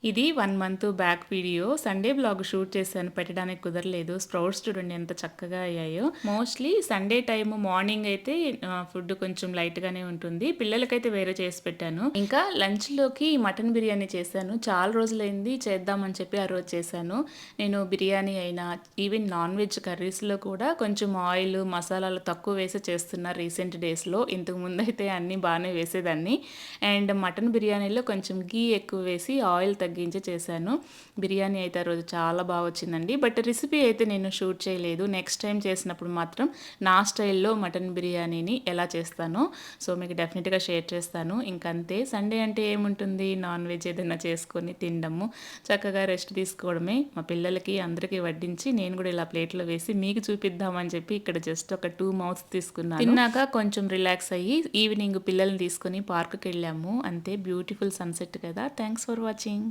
ఇది 1 month back video. Sunday vlog shoot చేశాను. పెట్టడానికి కుదరలేదు. స్ప్రౌట్స్ చూడండి ఎంత చక్కగా అయ్యాయో. మోస్ట్‌లీ సండే టైమ్ మార్నింగ్ అయితే ఫుడ్ కొంచెం లైట్‌గానే ఉంటుంది. పిల్లలకైతే వేరే చేసి పెట్టాను. ఇంకా లంచ్‌లోకి మటన్ బిర్యానీ చేశాను. చాలా రోజులైంది చేద్దామని చెప్పి ఆ రోజు చేశాను. నేను బిర్యానీ అయినా ఈవెన్ నాన్ వెజ్ కర్రీస్‌లో కూడా కొంచెం ఆయిల్, మసాలాలు తక్కువ వేసి చేస్తున్నా రీసెంట్ డేస్‌లో. ఇంతకు ముందైతే అన్నీ బానే వేసేదాన్ని. అండ్ మటన్ బిర్యానీలో కొంచెం ఘీ ఎక్కువ వేసి ఆయిల్ తగ్గించి చేశాను. బిర్యానీ అయితే ఆ రోజు చాలా బాగా వచ్చిందండి. బట్ రెసిపీ అయితే నేను షూట్ చేయలేదు. నెక్స్ట్ టైం చేసినప్పుడు మాత్రం నా స్టైల్‌లో మటన్ బిర్యానీని ఎలా చేస్తానో సో మీకు డెఫినెట్‌గా షేర్ చేస్తాను. ఇంకంతే సండే అంటే ఏముంటుంది నాన్ వెజ్ ఏదైనా చేసుకొని తినడము, చక్కగా రెస్ట్ తీసుకోవడమే. మా పిల్లలకి అందరికీ వడ్డించి నేను కూడా ఇలా ప్లేట్‌లో వేసి మీకు చూపిద్దామని చెప్పి ఇక్కడ జస్ట్ ఒక 2 మౌత్స్ తీసుకున్నాను. తిన్నాక కొంచెం రిలాక్స్ అయ్యి ఈవినింగ్ పిల్లల్ని తీసుకొని పార్క్‌కెళ్ళాము. అంతే బ్యూటిఫుల్ సన్‌సెట్ కదా! Thanks for watching.